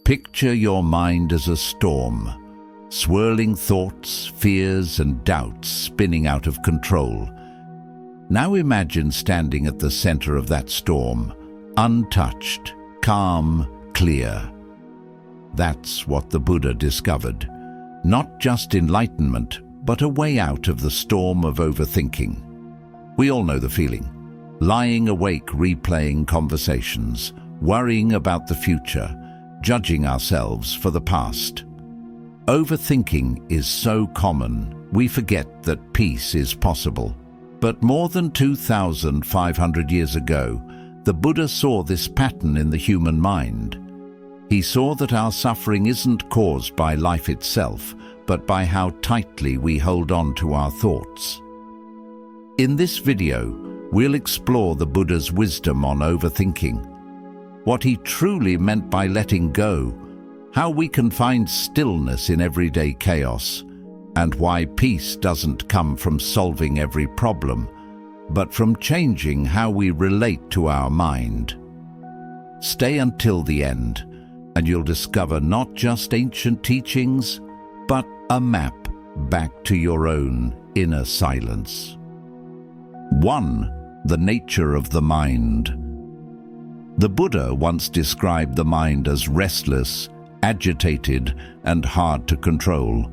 Picture your mind as a storm, swirling thoughts, fears, and doubts spinning out of control. Now imagine standing at the center of that storm, untouched, calm, clear. That's what the Buddha discovered. Not just enlightenment, but a way out of the storm of overthinking. We all know the feeling. Lying awake, replaying conversations, worrying about the future, judging ourselves for the past. Overthinking is so common, we forget that peace is possible. But more than 2,500 years ago, the Buddha saw this pattern in the human mind. He saw that our suffering isn't caused by life itself, but by how tightly we hold on to our thoughts. In this video, we'll explore the Buddha's wisdom on overthinking, what he truly meant by letting go, how we can find stillness in everyday chaos, and why peace doesn't come from solving every problem, but from changing how we relate to our mind. Stay until the end, and you'll discover not just ancient teachings, but a map back to your own inner silence. 1. The nature of the mind. The Buddha once described the mind as restless, agitated, and hard to control.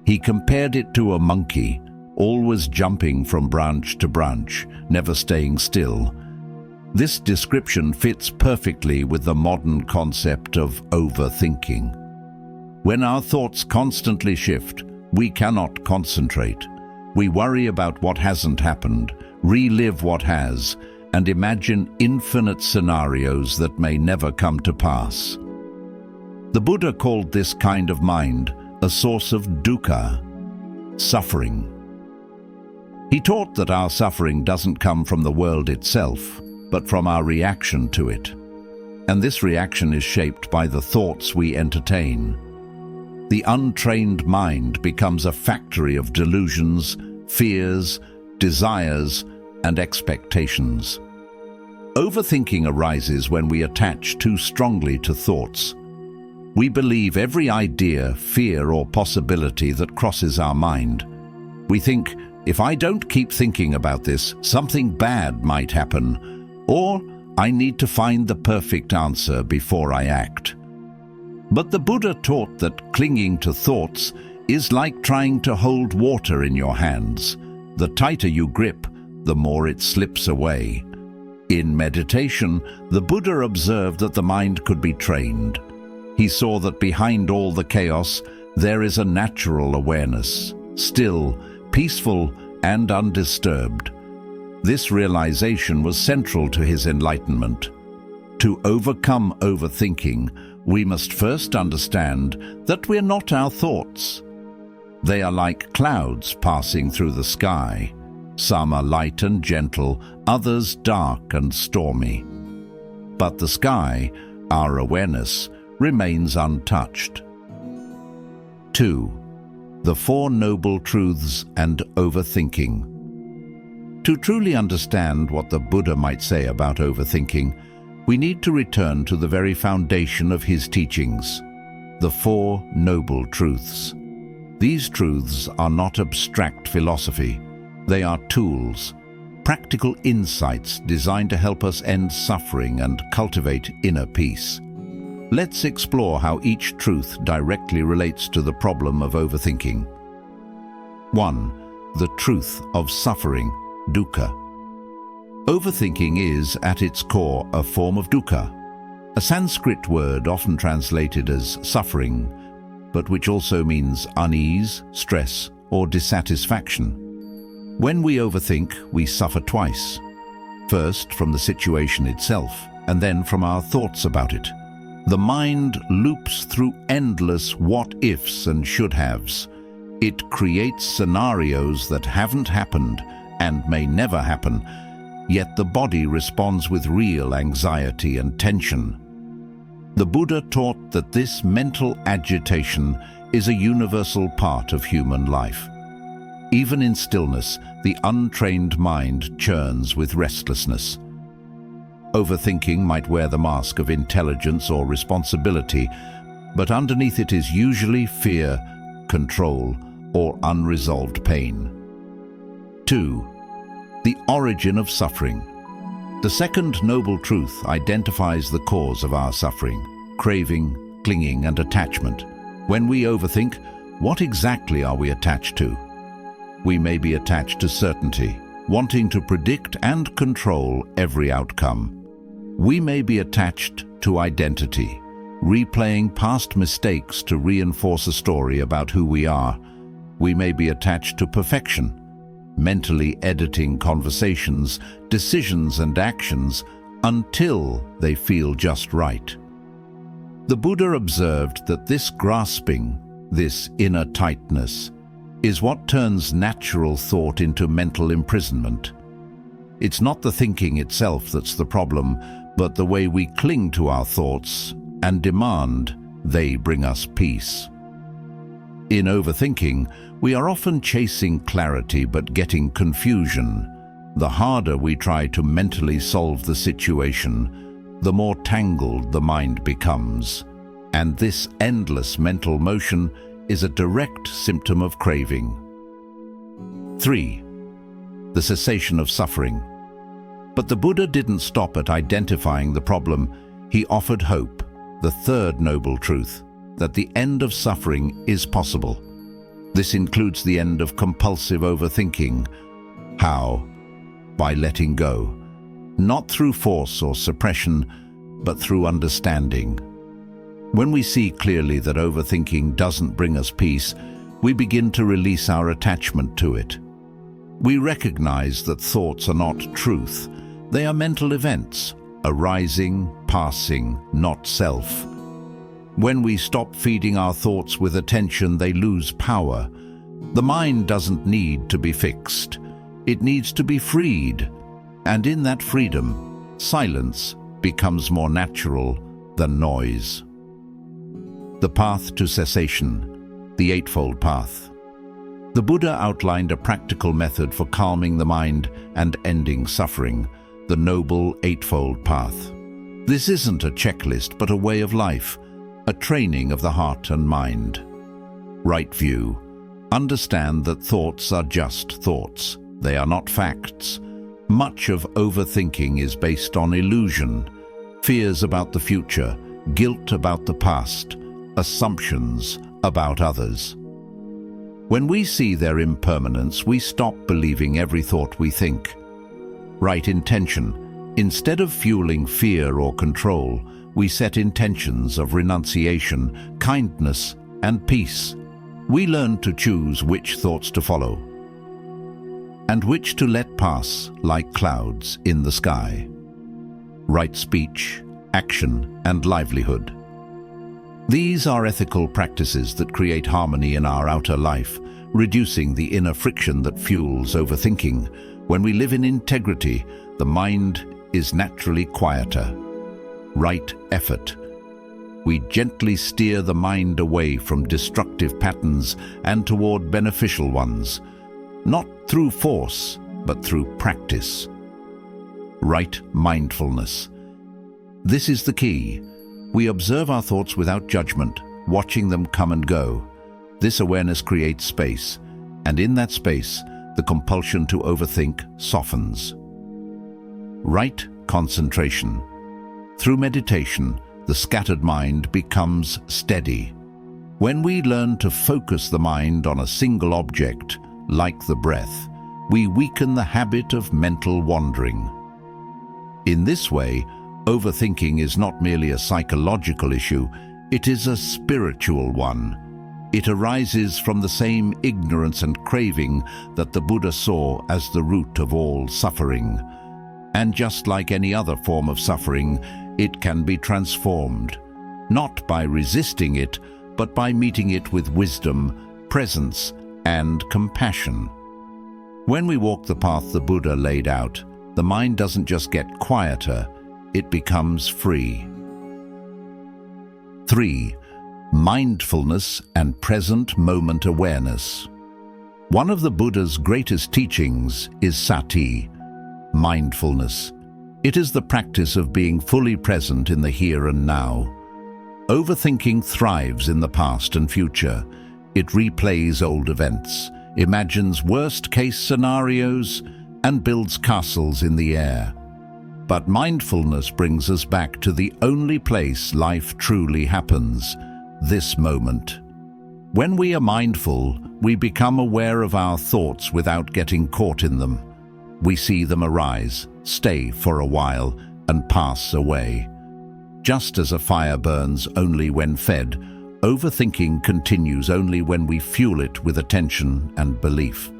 He compared it to a monkey, always jumping from branch to branch, never staying still. This description fits perfectly with the modern concept of overthinking. When our thoughts constantly shift, we cannot concentrate. We worry about what hasn't happened, relive what has, and imagine infinite scenarios that may never come to pass. The Buddha called this kind of mind a source of dukkha, suffering. He taught that our suffering doesn't come from the world itself, but from our reaction to it. And this reaction is shaped by the thoughts we entertain. The untrained mind becomes a factory of delusions, fears, desires, and expectations. Overthinking arises when we attach too strongly to thoughts. We believe every idea, fear, or possibility that crosses our mind. We think, if I don't keep thinking about this, something bad might happen, or I need to find the perfect answer before I act. But the Buddha taught that clinging to thoughts is like trying to hold water in your hands. The tighter you grip, the more it slips away. In meditation, the Buddha observed that the mind could be trained. He saw that behind all the chaos, there is a natural awareness, still, peaceful, and undisturbed. This realization was central to his enlightenment. To overcome overthinking, we must first understand that we're not our thoughts. They are like clouds passing through the sky. Some are light and gentle, others dark and stormy. But the sky, our awareness, remains untouched. 2. The Four Noble Truths and Overthinking. To truly understand what the Buddha might say about overthinking, we need to return to the very foundation of his teachings, the Four Noble Truths. These truths are not abstract philosophy. They are tools, practical insights designed to help us end suffering and cultivate inner peace. Let's explore how each truth directly relates to the problem of overthinking. 1. The truth of suffering, dukkha. Overthinking is, at its core, a form of dukkha, a Sanskrit word often translated as suffering, but which also means unease, stress, or dissatisfaction. When we overthink, we suffer twice. First, from the situation itself, and then from our thoughts about it. The mind loops through endless what-ifs and should-haves. It creates scenarios that haven't happened and may never happen, yet the body responds with real anxiety and tension. The Buddha taught that this mental agitation is a universal part of human life. Even in stillness, the untrained mind churns with restlessness. Overthinking might wear the mask of intelligence or responsibility, but underneath it is usually fear, control, or unresolved pain. 2. The origin of suffering. The second noble truth identifies the cause of our suffering: craving, clinging, and attachment. When we overthink, what exactly are we attached to? We may be attached to certainty, wanting to predict and control every outcome. We may be attached to identity, replaying past mistakes to reinforce a story about who we are. We may be attached to perfection, mentally editing conversations, decisions, and actions until they feel just right. The Buddha observed that this grasping, this inner tightness, is what turns natural thought into mental imprisonment. It's not the thinking itself that's the problem, but the way we cling to our thoughts and demand they bring us peace. In overthinking, we are often chasing clarity but getting confusion. The harder we try to mentally solve the situation, the more tangled the mind becomes. And this endless mental motion is a direct symptom of craving. 3. The cessation of suffering. But the Buddha didn't stop at identifying the problem. He offered hope, the third noble truth, that the end of suffering is possible. This includes the end of compulsive overthinking. How? By letting go. Not through force or suppression, but through understanding. When we see clearly that overthinking doesn't bring us peace, we begin to release our attachment to it. We recognize that thoughts are not truth. They are mental events, arising, passing, not self. When we stop feeding our thoughts with attention, they lose power. The mind doesn't need to be fixed. It needs to be freed. And in that freedom, silence becomes more natural than noise. The path to cessation, the Eightfold Path. The Buddha outlined a practical method for calming the mind and ending suffering, the Noble Eightfold Path. This isn't a checklist, but a way of life, a training of the heart and mind. Right view. Understand that thoughts are just thoughts. They are not facts. Much of overthinking is based on illusion, fears about the future, guilt about the past, assumptions about others. When we see their impermanence, we stop believing every thought we think. Right intention. Instead of fueling fear or control, we set intentions of renunciation, kindness, and peace. We learn to choose which thoughts to follow and which to let pass like clouds in the sky. Right speech, action, and livelihood. These are ethical practices that create harmony in our outer life, reducing the inner friction that fuels overthinking. When we live in integrity, the mind is naturally quieter. Right effort. We gently steer the mind away from destructive patterns and toward beneficial ones, not through force, but through practice. Right mindfulness. This is the key. We observe our thoughts without judgment, watching them come and go. This awareness creates space, and in that space, the compulsion to overthink softens. Right concentration. Through meditation, the scattered mind becomes steady. When we learn to focus the mind on a single object, like the breath, we weaken the habit of mental wandering. In this way, overthinking is not merely a psychological issue, it is a spiritual one. It arises from the same ignorance and craving that the Buddha saw as the root of all suffering. And just like any other form of suffering, it can be transformed, not by resisting it, but by meeting it with wisdom, presence, and compassion. When we walk the path the Buddha laid out, the mind doesn't just get quieter, it becomes free. 3. Mindfulness and present moment awareness. One of the Buddha's greatest teachings is sati, mindfulness. It is the practice of being fully present in the here and now. Overthinking thrives in the past and future. It replays old events, imagines worst-case scenarios, and builds castles in the air. But mindfulness brings us back to the only place life truly happens, this moment. When we are mindful, we become aware of our thoughts without getting caught in them. We see them arise, stay for a while, and pass away. Just as a fire burns only when fed, overthinking continues only when we fuel it with attention and belief.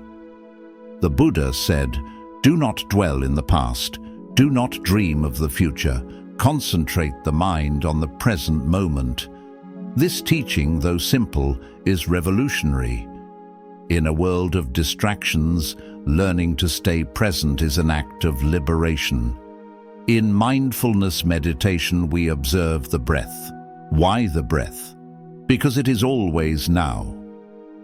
The Buddha said, "Do not dwell in the past. Do not dream of the future. Concentrate the mind on the present moment." This teaching, though simple, is revolutionary. In a world of distractions, learning to stay present is an act of liberation. In mindfulness meditation, we observe the breath. Why the breath? Because it is always now.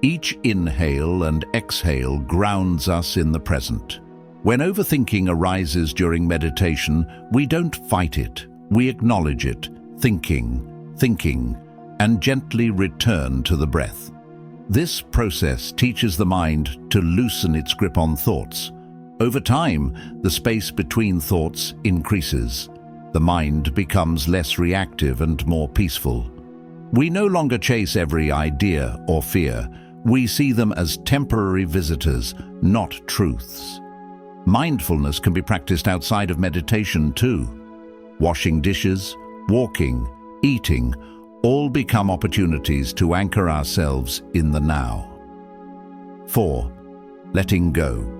Each inhale and exhale grounds us in the present. When overthinking arises during meditation, we don't fight it. We acknowledge it, thinking, and gently return to the breath. This process teaches the mind to loosen its grip on thoughts. Over time, the space between thoughts increases. The mind becomes less reactive and more peaceful. We no longer chase every idea or fear. We see them as temporary visitors, not truths. Mindfulness can be practiced outside of meditation too. Washing dishes, walking, eating, all become opportunities to anchor ourselves in the now. 4. Letting go.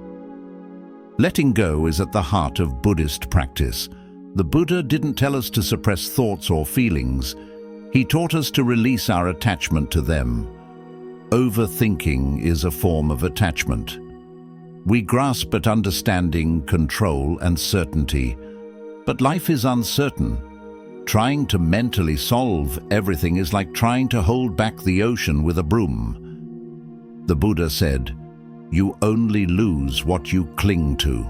Letting go is at the heart of Buddhist practice. The Buddha didn't tell us to suppress thoughts or feelings. He taught us to release our attachment to them. Overthinking is a form of attachment. We grasp at understanding, control, and certainty. But life is uncertain. Trying to mentally solve everything is like trying to hold back the ocean with a broom. The Buddha said, "You only lose what you cling to."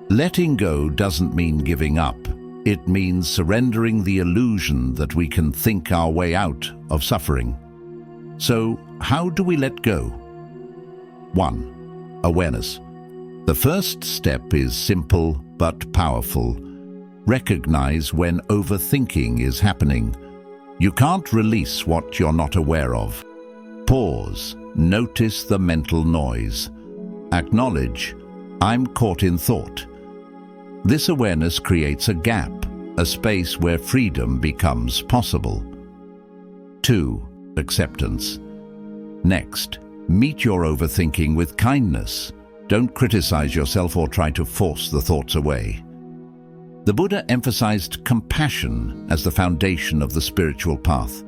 Letting go doesn't mean giving up. It means surrendering the illusion that we can think our way out of suffering. So, how do we let go? 1. Awareness. The first step is simple but powerful. Recognize when overthinking is happening. You can't release what you're not aware of. Pause. Notice the mental noise. Acknowledge, I'm caught in thought. This awareness creates a gap, a space where freedom becomes possible. 2. Acceptance. Next, meet your overthinking with kindness. Don't criticize yourself or try to force the thoughts away. The Buddha emphasized compassion as the foundation of the spiritual path.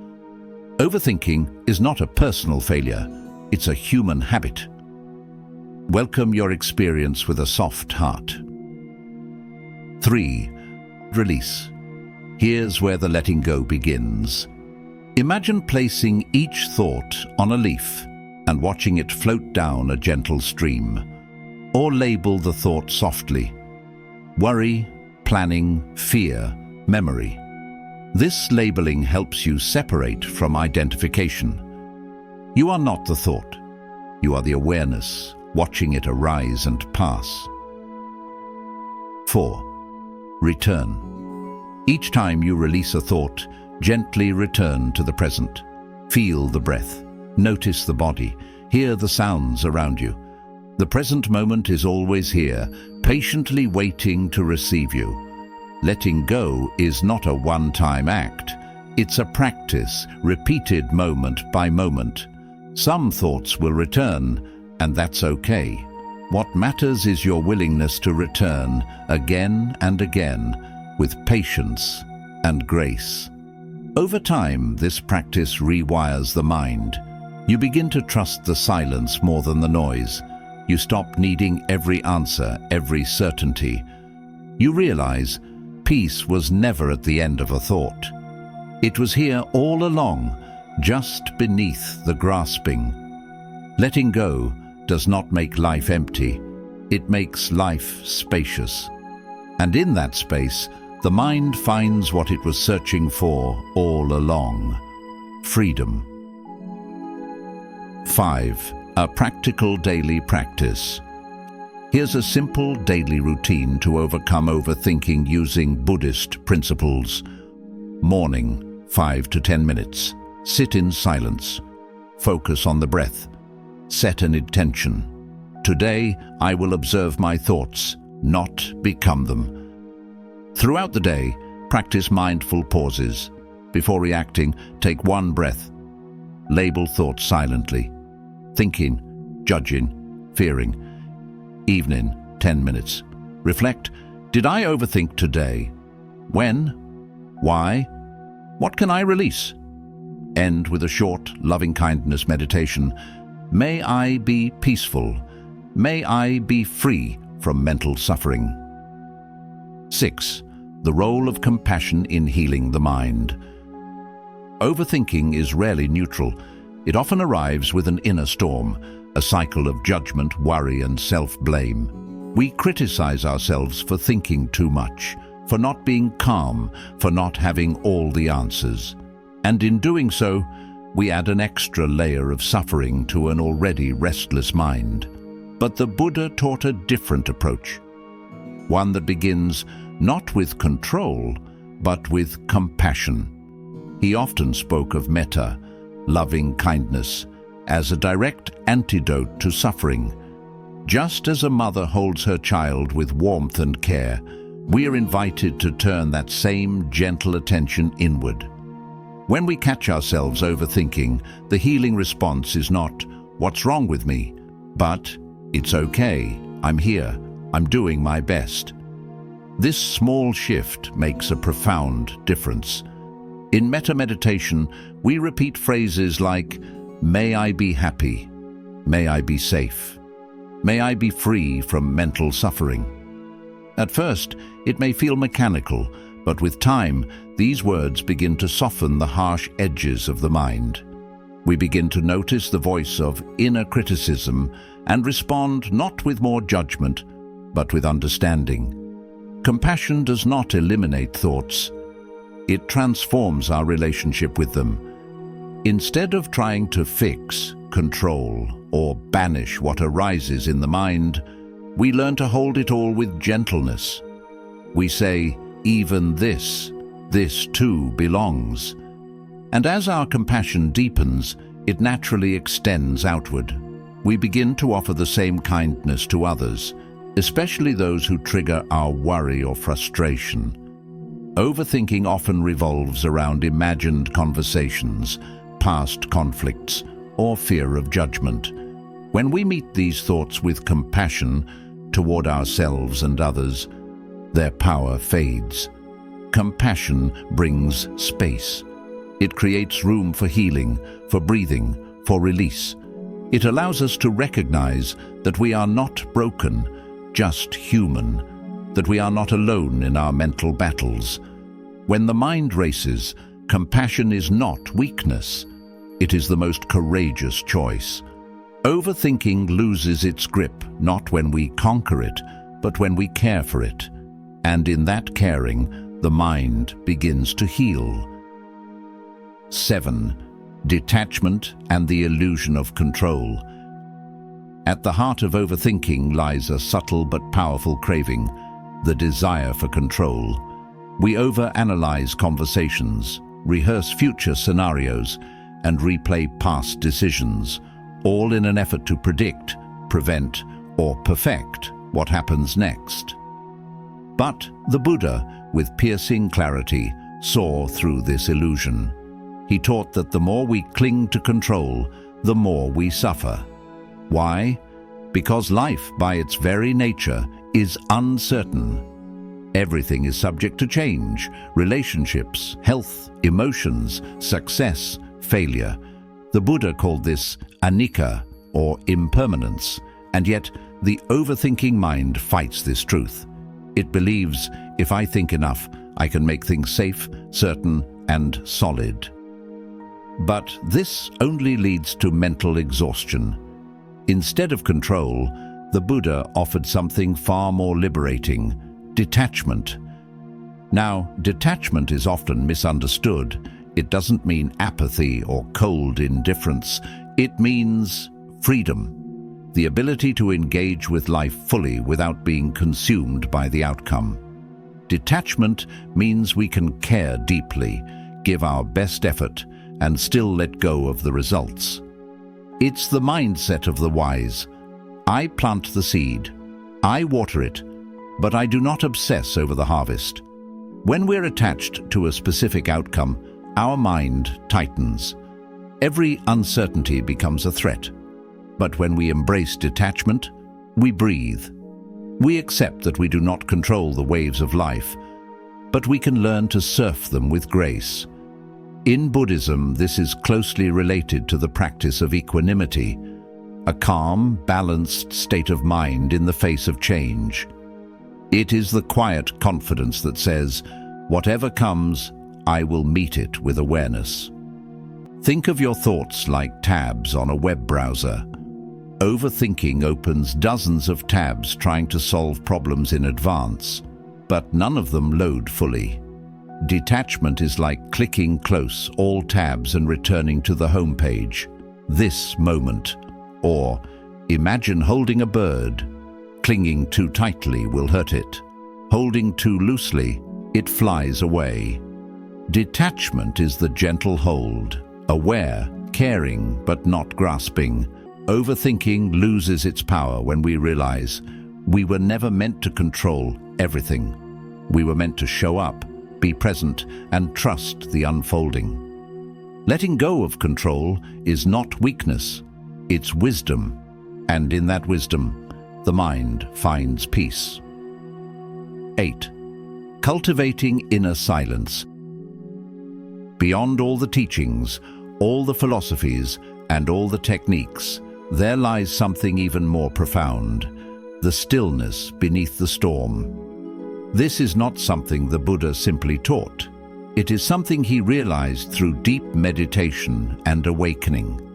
Overthinking is not a personal failure, it's a human habit. Welcome your experience with a soft heart. 3. Release. Here's where the letting go begins. Imagine placing each thought on a leaf and watching it float down a gentle stream. Or label the thought softly. Worry, planning, fear, memory. This labeling helps you separate from identification. You are not the thought. You are the awareness, watching it arise and pass. 4. Return. Each time you release a thought, gently return to the present. Feel the breath. Notice the body. Hear the sounds around you. The present moment is always here, patiently waiting to receive you. Letting go is not a one-time act. It's a practice, repeated moment by moment. Some thoughts will return, and that's okay. What matters is your willingness to return again and again with patience and grace. Over time, this practice rewires the mind. You begin to trust the silence more than the noise. You stop needing every answer, every certainty. You realize peace was never at the end of a thought. It was here all along, just beneath the grasping. Letting go does not make life empty. It makes life spacious. And in that space, the mind finds what it was searching for all along: freedom. 5. A practical daily practice. Here's a simple daily routine to overcome overthinking using Buddhist principles. Morning, 5 to 10 minutes. Sit in silence. Focus on the breath. Set an intention. Today, I will observe my thoughts, not become them. Throughout the day, practice mindful pauses. Before reacting, take one breath. Label thoughts silently. Thinking, judging, fearing. Evening, 10 minutes. Reflect. Did I overthink today? When? Why? What can I release? End with a short, loving-kindness meditation. May I be peaceful. May I be free from mental suffering. 6. The role of compassion in healing the mind. Overthinking is rarely neutral. It often arrives with an inner storm, a cycle of judgment, worry, and self-blame. We criticize ourselves for thinking too much, for not being calm, for not having all the answers. And in doing so, we add an extra layer of suffering to an already restless mind. But the Buddha taught a different approach, one that begins not with control, but with compassion. He often spoke of metta, loving kindness, as a direct antidote to suffering. Just as a mother holds her child with warmth and care, we are invited to turn that same gentle attention inward. When we catch ourselves overthinking, the healing response is not, "What's wrong with me?" but, "It's okay, I'm here, I'm doing my best." This small shift makes a profound difference. In metta meditation, we repeat phrases like, "May I be happy. May I be safe. May I be free from mental suffering." At first, it may feel mechanical, but with time, these words begin to soften the harsh edges of the mind. We begin to notice the voice of inner criticism and respond not with more judgment, but with understanding. Compassion does not eliminate thoughts. It transforms our relationship with them. Instead of trying to fix, control, or banish what arises in the mind, we learn to hold it all with gentleness. We say, "Even this too belongs." And as our compassion deepens, it naturally extends outward. We begin to offer the same kindness to others, especially those who trigger our worry or frustration. Overthinking often revolves around imagined conversations, past conflicts, or fear of judgment. When we meet these thoughts with compassion toward ourselves and others, their power fades. Compassion brings space. It creates room for healing, for breathing, for release. It allows us to recognize that we are not broken, just human, that we are not alone in our mental battles. When the mind races, compassion is not weakness. It is the most courageous choice. Overthinking loses its grip not when we conquer it, but when we care for it. And in that caring, the mind begins to heal. 7. Detachment and the illusion of control. At the heart of overthinking lies a subtle but powerful craving, the desire for control. We overanalyze conversations, rehearse future scenarios, and replay past decisions, all in an effort to predict, prevent, or perfect what happens next. But the Buddha, with piercing clarity, saw through this illusion. He taught that the more we cling to control, the more we suffer. Why? Because life, by its very nature, is uncertain. Everything is subject to change: relationships, health, emotions, success, failure. The Buddha called this anicca, or impermanence, and yet the overthinking mind fights this truth. It believes, if I think enough, I can make things safe, certain, and solid. But this only leads to mental exhaustion. Instead of control, the Buddha offered something far more liberating: detachment. Now, detachment is often misunderstood. It doesn't mean apathy or cold indifference. It means freedom, the ability to engage with life fully without being consumed by the outcome. Detachment means we can care deeply, give our best effort, and still let go of the results. It's the mindset of the wise. I plant the seed, I water it, but I do not obsess over the harvest. When we're attached to a specific outcome, our mind tightens. Every uncertainty becomes a threat. But when we embrace detachment, we breathe. We accept that we do not control the waves of life, but we can learn to surf them with grace. In Buddhism, this is closely related to the practice of equanimity, a calm, balanced state of mind in the face of change. It is the quiet confidence that says, whatever comes, I will meet it with awareness. Think of your thoughts like tabs on a web browser. Overthinking opens dozens of tabs trying to solve problems in advance, but none of them load fully. Detachment is like clicking close all tabs and returning to the home page. This moment. Or, imagine holding a bird. Clinging too tightly will hurt it. Holding too loosely, it flies away. Detachment is the gentle hold, aware, caring, but not grasping. Overthinking loses its power when we realize we were never meant to control everything. We were meant to show up, be present, and trust the unfolding. Letting go of control is not weakness, it's wisdom. And in that wisdom, the mind finds peace. 8. Cultivating inner silence. Beyond all the teachings, all the philosophies, and all the techniques, there lies something even more profound, the stillness beneath the storm. This is not something the Buddha simply taught. It is something he realized through deep meditation and awakening.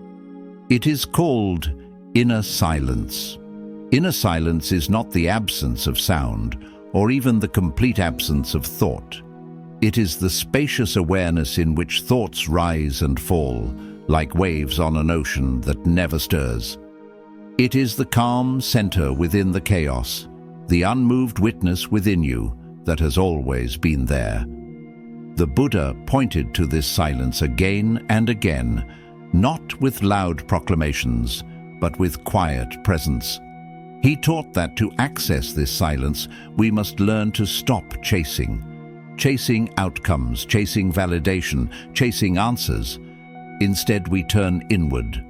It is called inner silence. Inner silence is not the absence of sound, or even the complete absence of thought. It is the spacious awareness in which thoughts rise and fall, like waves on an ocean that never stirs. It is the calm center within the chaos, the unmoved witness within you that has always been there. The Buddha pointed to this silence again and again, not with loud proclamations, but with quiet presence. He taught that to access this silence, we must learn to stop chasing outcomes, chasing validation, chasing answers. Instead, we turn inward.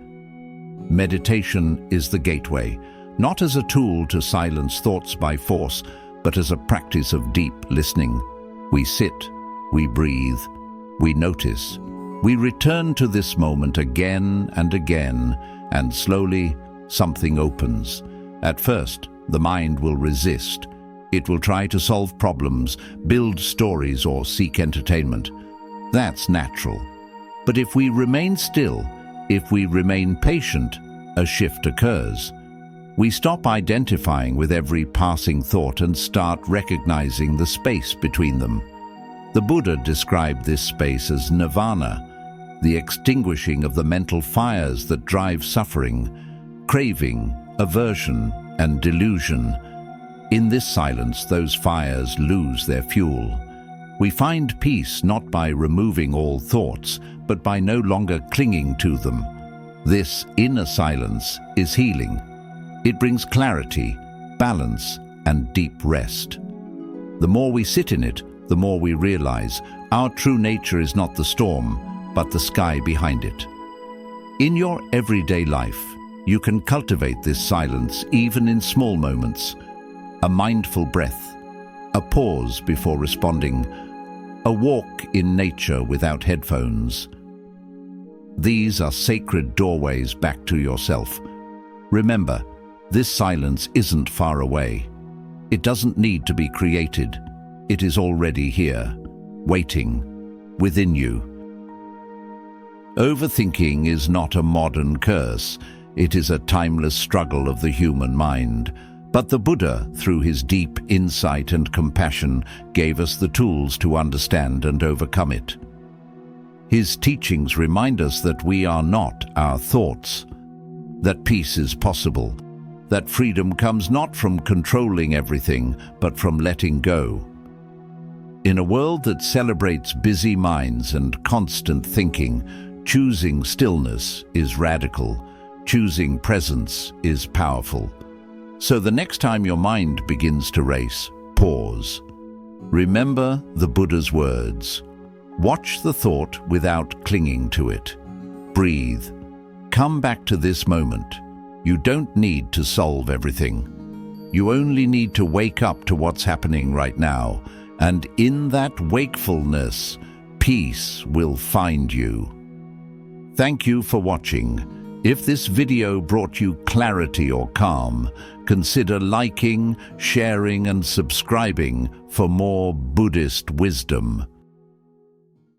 Meditation is the gateway, not as a tool to silence thoughts by force, but as a practice of deep listening. We sit, we breathe, we notice. We return to this moment again and again, and slowly something opens. At first, the mind will resist. It will try to solve problems, build stories, or seek entertainment. That's natural. But if we remain still, if we remain patient, a shift occurs. We stop identifying with every passing thought and start recognizing the space between them. The Buddha described this space as nirvana, the extinguishing of the mental fires that drive suffering, craving, aversion, and delusion. In this silence, those fires lose their fuel. We find peace not by removing all thoughts, but by no longer clinging to them. This inner silence is healing. It brings clarity, balance, and deep rest. The more we sit in it, the more we realize our true nature is not the storm, but the sky behind it. In your everyday life, you can cultivate this silence even in small moments. A mindful breath, a pause before responding, a walk in nature without headphones. These are sacred doorways back to yourself. Remember, this silence isn't far away. It doesn't need to be created. It is already here, waiting, within you. Overthinking is not a modern curse. It is a timeless struggle of the human mind. But the Buddha, through his deep insight and compassion, gave us the tools to understand and overcome it. His teachings remind us that we are not our thoughts, that peace is possible, that freedom comes not from controlling everything, but from letting go. In a world that celebrates busy minds and constant thinking, choosing stillness is radical, choosing presence is powerful. So the next time your mind begins to race, pause. Remember the Buddha's words. Watch the thought without clinging to it. Breathe. Come back to this moment. You don't need to solve everything. You only need to wake up to what's happening right now, and in that wakefulness, peace will find you. Thank you for watching. If this video brought you clarity or calm, consider liking, sharing, and subscribing for more Buddhist wisdom.